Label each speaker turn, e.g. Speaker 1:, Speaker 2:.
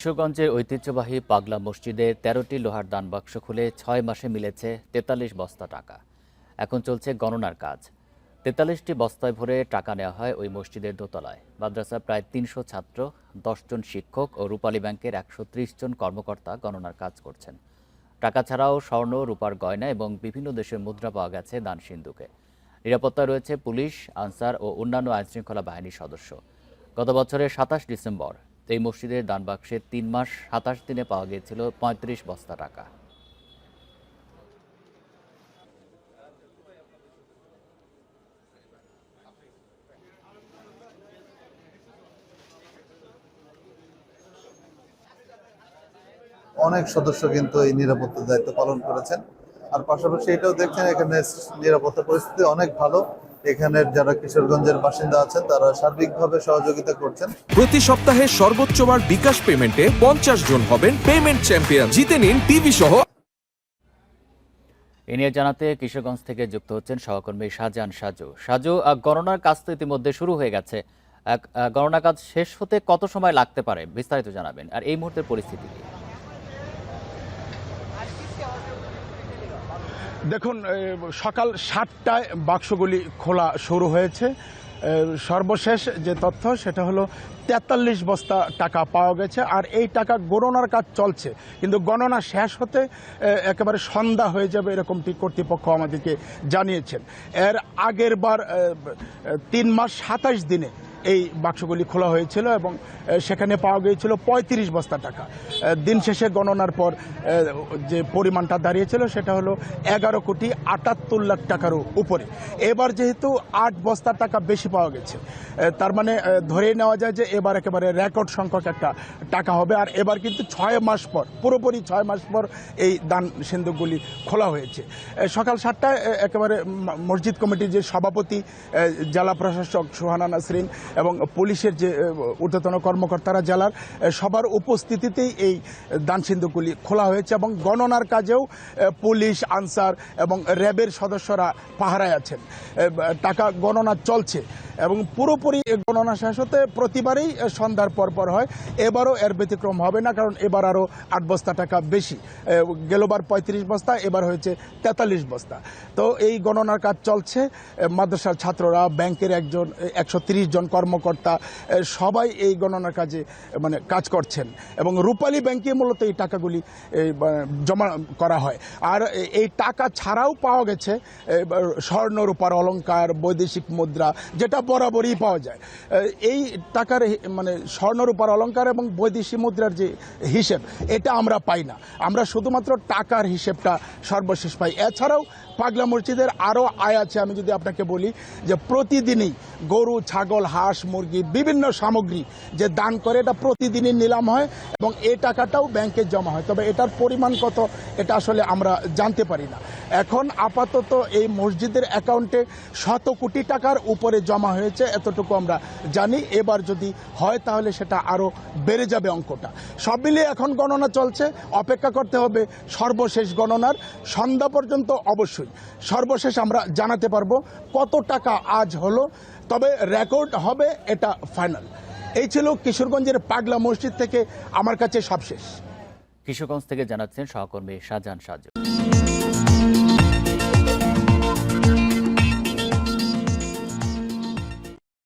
Speaker 1: কিশোরগঞ্জের ঐতিহ্যবাহী পাগলা মসজিদে ১৩টি লোহার দানবাক্স খুলে ৬ মাসে মিলেছে ৪৩ বস্তা টাকা। এখন চলছে গণনার কাজ। ৪৩টি বস্তায় ভরে টাকা নেওয়া হয় ওই মসজিদের দোতলায়। মাদ্রাসার প্রায় ৩০০ ছাত্র, ১০ জন শিক্ষক ও রূপালী ব্যাংকের ১৩০ জন কর্মকর্তা গণনার কাজ করছেন। টাকা ছাড়াও স্বর্ণ, রূপার গয়না এবং বিভিন্ন দেশের মুদ্রা পাওয়া গেছে দানসিন্ধুকে। নিরাপত্তায় রয়েছে পুলিশ, আনসার ও অন্যান্য আইনশৃঙ্খলা বাহিনীর সদস্য। গত বছরের ২৭ ডিসেম্বর এই মসজিদের দানবাক্সে ৩ মাস ২৭ দিনে পাওয়া গিয়েছিল ৩৫ বস্তা টাকা।
Speaker 2: অনেক সদস্য কিন্তু এই নিরাপত্তার দায়িত্ব পালন করেছেন। আর পাশাপাশি এটাও দেখছেন এখানে নিরাপত্তা পরিস্থিতি অনেক ভালো। এখানের যারা কিশোরগঞ্জের বাসিন্দা আছেন তারা সার্বিকভাবে সহযোগিতা করছেন।
Speaker 3: প্রতি সপ্তাহে সর্বোচ্চবার বিকাশ পেমেন্টে 50 জন হবেন পেমেন্ট চ্যাম্পিয়ন। জিতে নিন টিভি সহ।
Speaker 1: এ নিয়ে জানাতে কিশোরগঞ্জ থেকে যুক্ত হচ্ছেন সহকর্মী শাহজাহান সাজু। গণনার কাজ তো ইতিমধ্যে শুরু হয়ে গেছে। গণনা কাজ শেষ হতে কত সময় লাগতে পারে বিস্তারিত জানাবেন, আর এই মুহূর্তের পরিস্থিতি কি?
Speaker 4: দেখুন, সকাল 7টায় বাক্সগুলি খোলা শুরু হয়েছে। সর্বশেষ যে তথ্য সেটা হলো 43 বস্তা টাকা পাওয়া গেছে। আর এই টাকা গণনার কাজ চলছে, কিন্তু গণনা শেষ হতে একেবারে সন্ধ্যা হয়ে যাবে এরকমটি কর্তৃপক্ষ আমাদেরকে জানিয়েছেন। এর আগের বার 3 মাস 27 দিনে এই বাক্সগুলি খোলা হয়েছিল এবং সেখানে পাওয়া গিয়েছিল 35 বস্তা টাকা। দিন শেষে গণনার পর যে পরিমাণটা দাঁড়িয়েছিল সেটা হলো 11,78,00,000 টাকারও উপরে। এবার যেহেতু 8 বস্তা টাকা বেশি পাওয়া গেছে, তার মানে ধরেই নেওয়া যায় যে এবার একেবারে রেকর্ড সংখ্যক একটা টাকা হবে। আর এবার কিন্তু 6 মাস পর, পুরোপুরি 6 মাস পর এই দান সিন্ধুকগুলি খোলা হয়েছে। সকাল 7টায় একেবারে মসজিদ কমিটির যে সভাপতি, জেলা প্রশাসক সুহানা নাসরিন এবং পুলিশের যে ঊর্ধ্বতন কর্মকর্তারা জেলার, সবার উপস্থিতিতেই এই দান সিন্ধুকগুলি খোলা হয়েছে এবং গণনার কাজেও পুলিশ, আনসার এবং র্যাবের সদস্যরা পাহারায় আছেন। টাকা গণনা চলছে এবং পুরোপুরি গণনা শেষ হতে প্রতিবারেই সন্ধ্যার পর হয়। এবারও এর ব্যতিক্রম হবে না, কারণ এবার আরও 8 বস্তা টাকা বেশি। গেলবার 35 বস্তা, এবার হয়েছে 43 বস্তা। তো এই গণনার কাজ চলছে। মাদ্রাসার ছাত্ররা, ব্যাংকের 130 জন কর্মকর্তা সবাই এই গণনার কাজে কাজ করছেন এবং রূপালী ব্যাংকে মূলত এই টাকাগুলি জমা করা হয়। আর এই টাকা ছাড়াও পাওয়া গেছে স্বর্ণ, রূপার অলংকার, বৈদেশিক মুদ্রা, যেটা বরাবরই পাওয়া যায়। এই টাকার স্বর্ণ, রূপার অলংকার এবং বৈদেশিক মুদ্রার যে হিসেব, এটা আমরা পাই না। আমরা শুধুমাত্র টাকার হিসেবটা সর্বশেষ পাই। এছাড়াও পাগলা মসজিদের আরও আয় আছে। আমি যদি আপনাকে বলি যে প্রতিদিনই গরু, ছাগল, হাঁস, মুরগি, বিভিন্ন সামগ্রী যে দান করে, এটা প্রতিদিনই নিলাম হয় এবং এই টাকাটাও ব্যাংকে জমা হয়। তবে এটার পরিমাণ কত, এটা আসলে আমরা জানতে পারি না। এখন আপাতত এই মসজিদের অ্যাকাউন্টে 100 কোটি টাকার উপরে জমা হয়েছে, এতটুকু আমরা জানি। এবার যদি হয় তাহলে সেটা আরও বেড়ে যাবে অঙ্কটা। সব মিলিয়ে এখন গণনা চলছে, অপেক্ষা করতে হবে সর্বশেষ গণনার। সন্ধ্যা পর্যন্ত অবশ্যই সর্বশেষ আমরা জানাতে পারবো কত টাকা আজ হলো, তবে রেকর্ড হবে এটা ফাইনাল। এই ছিল কিশোরগঞ্জের পাগলা মসজিদ থেকে আমার কাছে সবশেষ।
Speaker 1: কিশোরগঞ্জ থেকে জানাচ্ছেন সহকর্মী শাহজাহান সাজু।